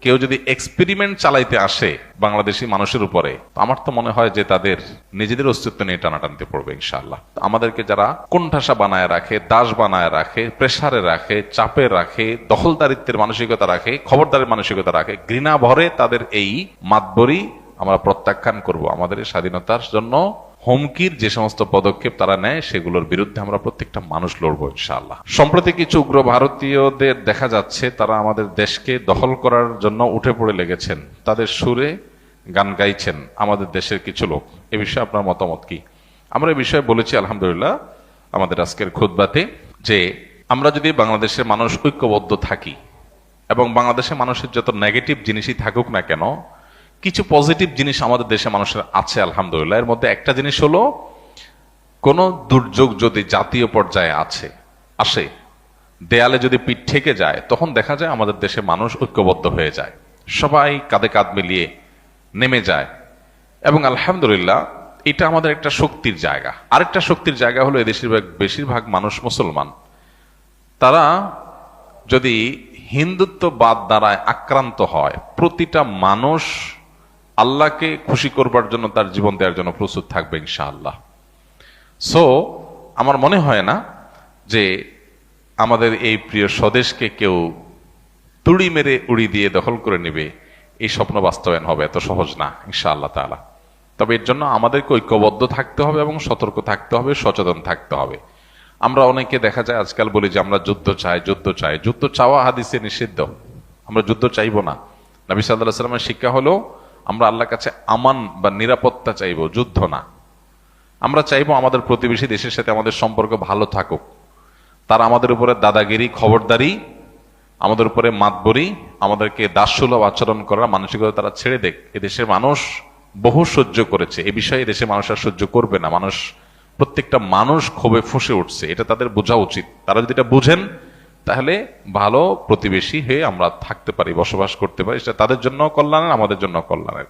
কেউ যদি এক্সপেরিমেন্ট চালাইতে আসে বাংলাদেশি মানুষের উপরে, আমার তো মনে হয় যে তাদের নিজেদের অস্তিত্ব নিয়ে টানাটানতে পড়বে ইনশাআল্লাহ। আমাদেরকে যারা কোণঠাসা বানায় রাখে, দাস বানায় রাখে, প্রেসারে রাখে, চাপে রাখে, দখলদারিত্বের মানসিকতা রাখে, খবরদারের মানসিকতা রাখে, ঘৃণা ভরে তাদের এই মাতবরি আমরা প্রত্যাখ্যান করব। আমাদের স্বাধীনতার জন্য হুমকির যে সমস্ত পদক্ষেপ তারা নেয় সেগুলোর বিরুদ্ধে আমরা প্রত্যেকটা মানুষ লড়বো ইনশাআল্লাহ। সম্প্রতি কিছু উগ্র ভারতীয়দের দেখা যাচ্ছে তারা আমাদের দেশকে দখল করার জন্য উঠে পড়ে লেগেছেন, তাদের সুরে গান গাইছেন আমাদের দেশের কিছু লোক। এ বিষয়ে আপনার মতামত কি? আমরা এই বিষয়ে বলেছি আলহামদুলিল্লাহ আমাদের আজকের খুতবাতে যে আমরা যদি বাংলাদেশের মানুষ ঐক্যবদ্ধ থাকি এবং বাংলাদেশের মানুষের যত নেগেটিভ জিনিসই থাকুক না কেন, কিছু পজিটিভ জিনিস আমাদের দেশে মানুষের আছে আলহামদুলিল্লাহ। এর মধ্যে একটা জিনিস হলো, কোন দুর্যোগ যদি জাতীয় পর্যায়ে আসে, দেয়ালে যদি পিঠ ঠেকে যায়, তখন দেখা যায় আমাদের দেশে মানুষ ঐক্যবদ্ধ হয়ে যায়, সবাই কাঁধে কাঁধ মিলিয়ে নেমে যায়। এবং আলহামদুলিল্লাহ এটা আমাদের একটা শক্তির জায়গা। আরেকটা শক্তির জায়গা হলো এদেশের বেশিরভাগ মানুষ মুসলমান। তারা যদি হিন্দুত্ববাদ দ্বারা আক্রান্ত হয়, প্রতিটা মানুষ আল্লাহকে খুশি করবার জন্য তার জীবন দেওয়ার জন্য প্রস্তুত থাকবে ইনশাআল্লাহ। সো আমার মনে হয় না যে আমাদের এই প্রিয় স্বদেশকে কেউ তুড়ি মেরে উড়ি দিয়ে দখল করে নেবে, এই স্বপ্ন বাস্তবায়ন হবে এত সহজ না ইনশাআল্লাহ তাআলা। তবে এর জন্য আমাদেরকে ঐক্যবদ্ধ থাকতে হবে এবং সতর্ক থাকতে হবে, সচেতন থাকতে হবে। আমরা অনেকে দেখা যায় আজকাল বলি যে আমরা যুদ্ধ চাই, যুদ্ধ চাই। যুদ্ধ চাওয়া হাদিসে নিষিদ্ধ, আমরা যুদ্ধ চাইবো না। নবী সাল্লাল্লাহু আলাইহি ওয়াসাল্লামের শিক্ষা হলো আমরা আল্লাহর কাছে আমান বা নিরাপত্তা চাইবো, যুদ্ধ না। আমরা চাইবো আমাদের প্রতিবেশী দেশের সাথে আমাদের সম্পর্ক ভালো থাকুক, তারা আমাদের উপরে দাদাগিরি, খবরদারি, আমাদের উপরে মাতবরি, আমাদেরকে দাসসুলভ আচরণ করার মানসিকতা তারা ছেড়ে দেখ। এদেশের মানুষ বহু সহ্য করেছে, এ বিষয়ে দেশের মানুষ আর সহ্য করবে না। প্রত্যেকটা মানুষ ক্ষোভে ফুঁসে উঠছে, এটা তাদের বোঝা উচিত। তারা যদি এটা বুঝেন তাহলে ভালো প্রতিবেশী হয়ে আমরা থাকতে পারি, বসবাস করতে পারি। সেটা তাদের জন্য কল্যাণের, আমাদের জন্য কল্যাণের।